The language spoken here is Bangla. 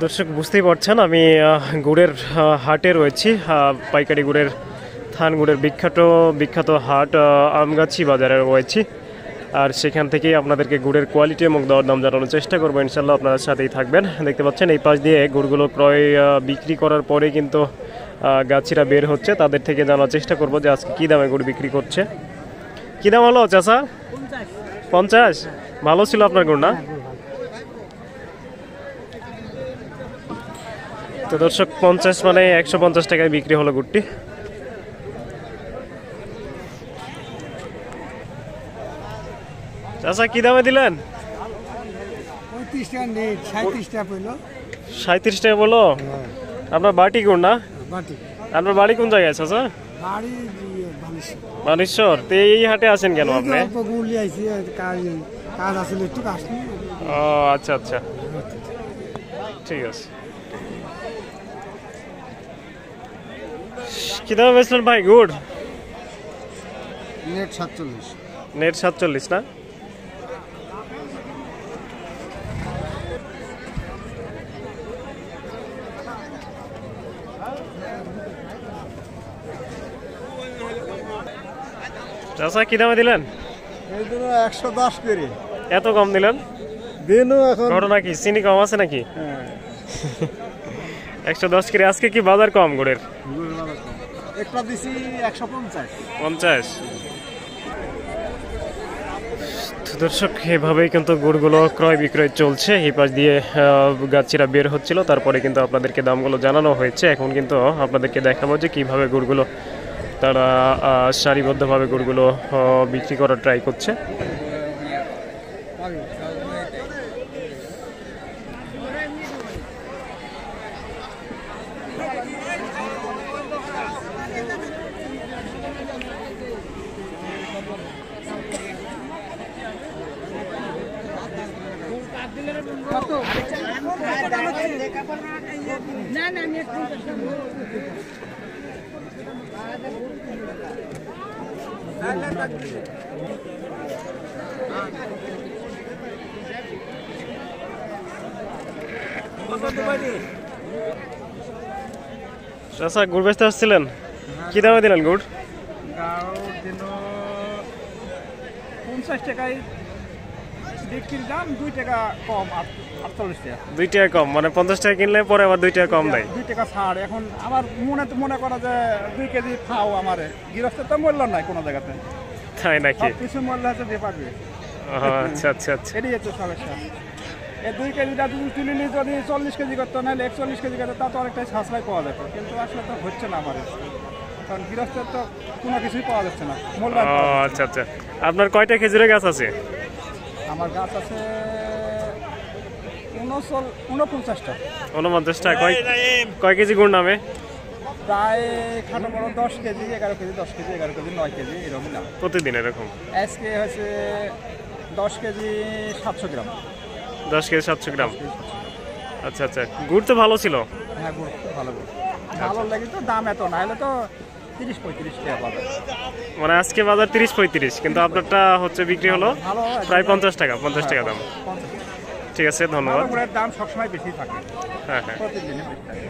দর্শক বুঝতেই পারছেন আমি গুড়ের হাটে রয়েছি, পাইকারি গুড়ের থান গুড়ের বিখ্যাত হাট আমগাছি বাজারে রয়েছি। আর সেখান থেকেই আপনাদেরকে গুড়ের কোয়ালিটি এবং দরদাম জানানোর চেষ্টা করবো, ইনশাল্লাহ আপনারা সাথেই থাকবেন। দেখতে পাচ্ছেন এই পাশ দিয়ে গুড়গুলো ক্রয় বিক্রি করার পরে কিন্তু গাছিরা বের হচ্ছে, তাদের থেকে জানার চেষ্টা করব যে আজকে কী দামে গুড় বিক্রি করছে। কী দাম হলো চাচা? 50। ভালো ছিল আপনার গুড় না? তো দর্শক 50 মানে 150 টাকায় বিক্রি হলো গুড়টি। চাচা কি দামে দিলেন? 37 টাকা বললো। আপনার বাটি গুড় না? আপনার বাড়ি কোন জায়গায় চাচা? বানেশ্বর। তো এই হাটে আছেন কেন আপনি? ও আচ্ছা আচ্ছা, ঠিক আছে। কি দামে বেচলেন ভাই গুড়? নেট 47। নেট 47 না? চাচা কি দামে দিলেন? 110 করে। এত কম দিলেন? ঘটনা কি, চিনি কম আছে নাকি? 110 করে। আজকে কি বাজার কম গুড়ের? একটা দিছি 150। দর্শক এভাবেই কিন্তু গুড়গুলো ক্রয় বিক্রয় চলছে। এই পাশ দিয়ে গাছিরা বের হচ্ছিল, তারপরে কিন্তু আপনাদেরকে দামগুলো জানানো হয়েছে। এখন কিন্তু আপনাদেরকে দেখাবো যে কীভাবে গুড়গুলো তারা সারিবদ্ধভাবে গুড়গুলো বিক্রি করার ট্রাই করছে। আচ্ছা, গুড় বেচতে আসছিলেন, কি দামে দিলেন গুড়? 50 টাকায় বিক্রির দাম 2 টাকা কম, 48 টাকা। 2 টাকা কম মানে 50 টাকা কিনলে পরে আবার 2 টাকা কম দেয়। 2 টাকা ছাড়। এখন আমার মনে করা যে 2 কেজি খাও আমারে, গৃহস্থের তো মূল্য নাই কোনো জায়গাতে, তাই নাকি? কিছু মূল্য হচ্ছে বেপারবে। আচ্ছা আচ্ছা আচ্ছা, এটাই হচ্ছে সমস্যা। এই 2 কেজিটা যদি তুলে নিয়ে যদি 40 কেজি করতো, নাহলে 41 কেজি করতো, তা তো অনেকটাই সাশ্রয় পাওয়া যেত। কিন্তু আসলে তো হচ্ছে না আমার, কারণ গৃহস্থের তো কোনো কিছুই পাওয়া যাচ্ছে না। আচ্ছা আচ্ছা, আপনার কয়টা খেজুরের গাছ আছে? আমার গাছ আছে 49টা। 49টা। কয় কেজি গুড় নামে? প্রায় খাটো বড় 10 KG, 11 KG, 10 KG, 11 KG, 9 KG এরকম না। প্রতিদিন এরকম? আজকে হচ্ছে 10 কেজি 700 গ্রাম। 10 কেজি 700 গ্রাম। আচ্ছা আচ্ছা, গুড় তো ভালো ছিল। হ্যাঁ, গুড় ভালো, গুড় ভালো লাগে তো, দাম এত না হলে তো 30-35 টাকা বাজার। মানে আজকে বাজার 30-35, কিন্তু আপনারটা হচ্ছে বিক্রি হলো প্রায় 50 টাকা, 50 টাকা দাম। ঠিক আছে, ধন্যবাদ। গুড়ের দাম সবসময় বেশি থাকে। হ্যাঁ হ্যাঁ, প্রতিদিনই বেশি থাকে।